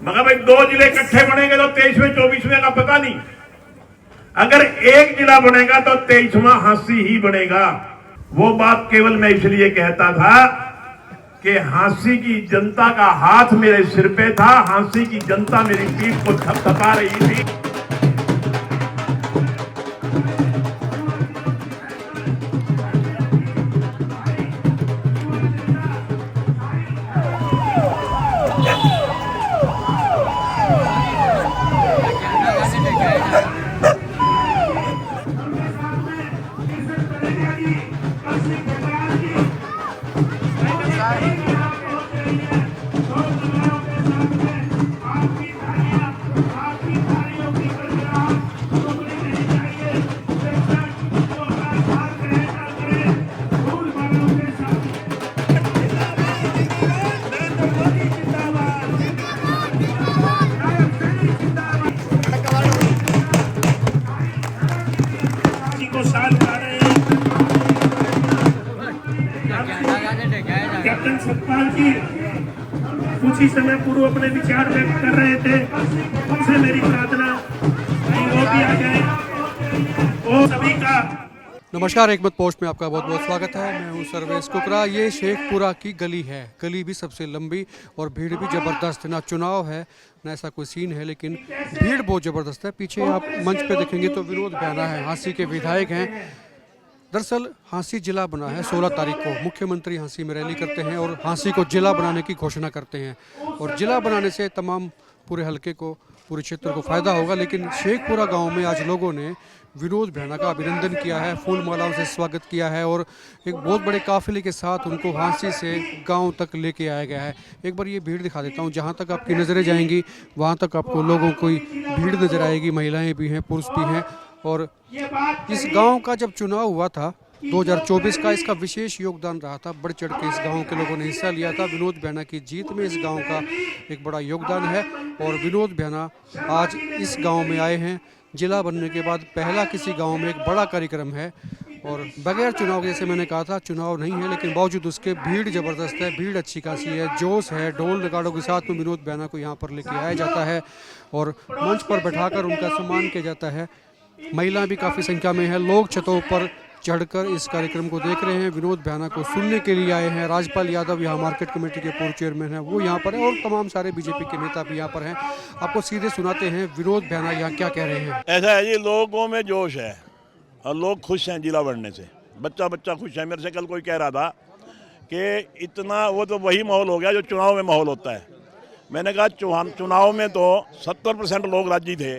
मगर भाई दो जिले इकट्ठे बनेंगे तो 23वें 24वें का पता नहीं। अगर एक जिला बनेगा तो 23वां हांसी ही बनेगा। वो बात केवल मैं इसलिए कहता था कि हांसी की जनता का हाथ मेरे सिर पे था, हांसी की जनता मेरी पीठ को थपथपा रही थी। कैप्टन सतपाल जी कुछ ही समय पूर्व अपने विचार व्यक्त कर रहे थे। उनसे मेरी प्रार्थना कि वो भी आ जाए। वो सभी का नमस्कार, एक मत पोस्ट में आपका बहुत बहुत स्वागत है। मैं हूं सर्वेश कुकरा। ये शेखपुरा की गली है। गली भी सबसे लंबी और भीड़ भी ज़बरदस्त है। ना चुनाव है ना ऐसा कोई सीन है, लेकिन भीड़ बहुत ज़बरदस्त है। पीछे आप मंच पे देखेंगे तो विनोद भैना है, हांसी के विधायक हैं। दरअसल हांसी जिला बना है 16 तारीख को। मुख्यमंत्री हांसी में रैली करते हैं और हांसी को जिला बनाने की घोषणा करते हैं। और जिला बनाने से तमाम पूरे हलके को, पूरे क्षेत्र को फ़ायदा होगा। लेकिन शेखपुरा गांव में आज लोगों ने विनोद भैना का अभिनंदन किया है, फूल मालाओं से स्वागत किया है और एक बहुत बड़े काफिले के साथ उनको हांसी से गांव तक लेके आया गया है। एक बार ये भीड़ दिखा देता हूँ। जहाँ तक आपकी नज़रें जाएंगी वहाँ तक आपको लोगों की भीड़ नज़र आएगी। महिलाएँ भी हैं, पुरुष भी हैं। और इस गांव का जब चुनाव हुआ था 2024 का, इसका विशेष योगदान रहा था। बढ़ चढ़ के इस गांव के लोगों ने हिस्सा लिया था। विनोद भैना की जीत में इस गांव का एक बड़ा योगदान है। और विनोद भैना आज इस गांव में आए हैं। जिला बनने के बाद पहला किसी गांव में एक बड़ा कार्यक्रम है। और बगैर चुनाव के, जैसे मैंने कहा था, चुनाव नहीं है लेकिन बावजूद उसके भीड़ ज़बरदस्त है, भीड़ अच्छी खासी है, जोश है। ढोल नगाड़ों के साथ में विनोद भैना को यहाँ पर लेके आया जाता है और मंच पर बैठाकर उनका सम्मान किया जाता है। महिला भी काफ़ी संख्या में है। लोग छतों पर चढ़कर इस कार्यक्रम को देख रहे हैं। विनोद भैना को सुनने के लिए आए हैं। राजपाल यादव यहाँ मार्केट कमेटी के पूर्व चेयरमैन हैं, वो यहाँ पर है और तमाम सारे बीजेपी के नेता भी यहाँ पर हैं। आपको सीधे सुनाते हैं विनोद भैना यहाँ क्या कह रहे हैं। ऐसा है जी, लोगों में जोश है और लोग खुश हैं जिला बढ़ने से। बच्चा बच्चा खुश है। मेरे से कल कोई कह रहा था कि इतना, वो तो वही माहौल हो गया जो चुनाव में माहौल होता है। मैंने कहा चुनाव में तो 70% लोग राजी थे,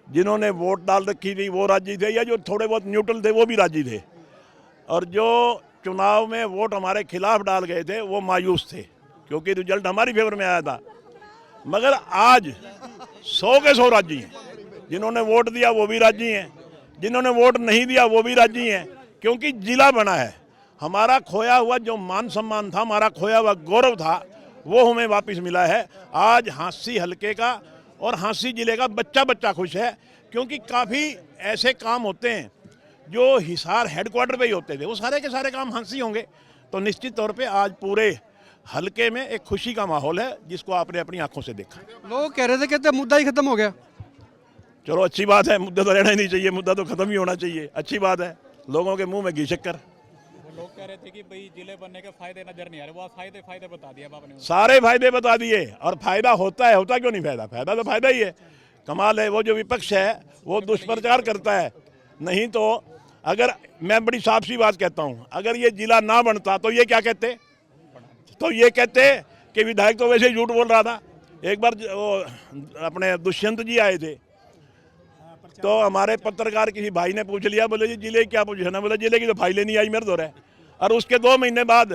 जिन्होंने वोट डाल रखी थी वो राजी थे, या जो थोड़े बहुत न्यूट्रल थे वो भी राजी थे। और जो चुनाव में वोट हमारे खिलाफ डाल गए थे वो मायूस थे, क्योंकि रिजल्ट हमारी फेवर में आया था। मगर आज 100 के 100 राजी हैं। जिन्होंने वोट दिया वो भी राजी हैं, जिन्होंने वोट नहीं दिया वो भी राजी हैं, क्योंकि जिला बना है। हमारा खोया हुआ जो मान सम्मान था, हमारा खोया हुआ गौरव था, वो हमें वापस मिला है। आज हांसी हलके का और हांसी जिले का बच्चा बच्चा खुश है, क्योंकि काफ़ी ऐसे काम होते हैं जो हिसार हेडक्वार्टर पे ही होते थे, वो सारे के सारे काम हांसी होंगे। तो निश्चित तौर पे आज पूरे हलके में एक खुशी का माहौल है, जिसको आपने अपनी आंखों से देखा। लोग कह रहे थे कहते मुद्दा ही खत्म हो गया। चलो अच्छी बात है, मुद्दा तो रहना ही नहीं चाहिए, मुद्दा तो खत्म ही होना चाहिए। अच्छी बात है, लोगों के मुंह में घी शक्कर। लोग कह रहे थे कि भाई जिले बनने के फायदे नजर नहीं आ रहे, वो फायदे बता दिए आपने। सारे फायदे बता दिए। और फायदा होता है, होता क्यों नहीं फायदा? फायदा तो फायदा ही है। कमाल है, वो जो विपक्ष है वो दुष्प्रचार करता है। नहीं तो अगर मैं बड़ी साफ सी बात कहता हूँ, अगर ये जिला ना बनता तो ये क्या कहते? तो ये कहते कि विधायक तो वैसे ही झूठ बोल रहा था। एक बार वो अपने दुष्यंत जी आए थे, तो हमारे पत्रकार किसी भाई ने पूछ लिया, बोले जी जिले की क्या पोजीशन है? बोले जिले की तो फाइलें नहीं आई मेरे दो रहे। और उसके 2 महीने बाद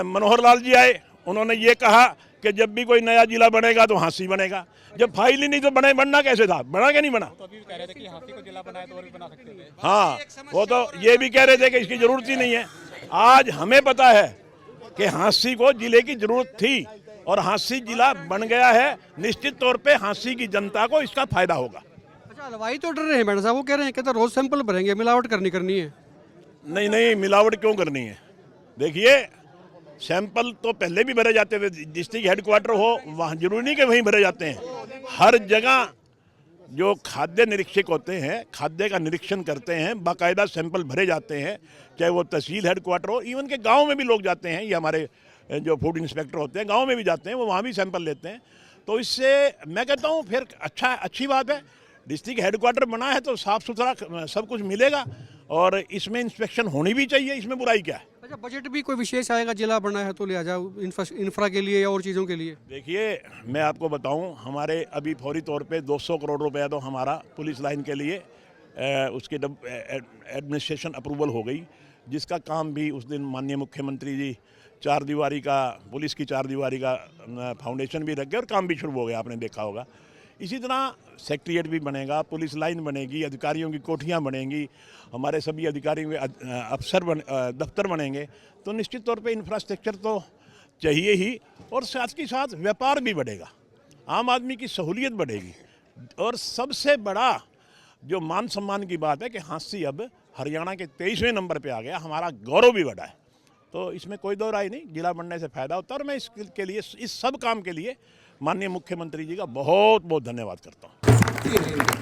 मनोहर लाल जी आए, उन्होंने ये कहा कि जब भी कोई नया जिला बनेगा तो हांसी बनेगा। जब फाइल ही नहीं तो बनना कैसे था? बना क्या नहीं बना? तो अभी कह रहे थे कि हांसी को जिला बनाए तो और भी बना सकते थे। हाँ, वो तो ये भी कह रहे थे कि इसकी जरूरत ही नहीं है। आज हमें पता है कि हांसी को जिले की जरूरत थी और हांसी जिला बन गया है। निश्चित तौर पे हांसी की जनता को इसका फायदा होगा। अच्छा, हलवाई तो डर रहे हैं मैडम साहब, वो कह रहे हैं कहते रोज सैंपल भरेंगे, मिलावट करनी है। नहीं, मिलावट क्यों करनी है? देखिए, सैंपल तो पहले भी भरे जाते थे, डिस्ट्रिक्ट हेडक्वार्टर हो वहाँ जरूरी नहीं कि वहीं भरे जाते हैं, हर जगह जो खाद्य निरीक्षक होते हैं खाद्य का निरीक्षण करते हैं, बाकायदा सैंपल भरे जाते हैं, चाहे वो तहसील हेडक्वार्टर हो, इवन के गांव में भी लोग जाते हैं, ये हमारे जो फूड इंस्पेक्टर होते हैं गांव में भी जाते हैं, वो वहाँ भी सैंपल लेते हैं। तो इससे मैं कहता हूँ फिर अच्छी बात है, डिस्ट्रिक्ट हेडक्वार्टर बना है तो साफ़ सुथरा सब कुछ मिलेगा और इसमें इंस्पेक्शन होनी भी चाहिए, इसमें बुराई क्या है। अच्छा, बजट भी कोई विशेष आएगा, जिला बना है तो लिहाजा इंफ्रा के लिए या और चीज़ों के लिए? देखिए मैं आपको बताऊं, हमारे अभी फौरी तौर पे 200 करोड़ रुपया तो हमारा पुलिस लाइन के लिए उसके एडमिनिस्ट्रेशन अप्रूवल हो गई, जिसका काम भी उस दिन माननीय मुख्यमंत्री जी पुलिस की 4 दीवारी का फाउंडेशन भी रख गए और काम भी शुरू हो गया, आपने देखा होगा। इसी तरह सेक्रेटेरिएट भी बनेगा, पुलिस लाइन बनेगी, अधिकारियों की कोठियाँ बनेंगी, हमारे सभी अधिकारियों के दफ्तर बनेंगे, तो निश्चित तौर पे इंफ्रास्ट्रक्चर तो चाहिए ही और साथ ही साथ व्यापार भी बढ़ेगा, आम आदमी की सहूलियत बढ़ेगी और सबसे बड़ा जो मान सम्मान की बात है कि हांसी अब हरियाणा के 23वें नंबर पे आ गया, हमारा गौरव भी बढ़ा है। तो इसमें कोई दो राय नहीं, जिला बनने से फ़ायदा होता है और मैं इसके लिए इस सब काम के लिए माननीय मुख्यमंत्री जी का बहुत बहुत धन्यवाद करता हूँ।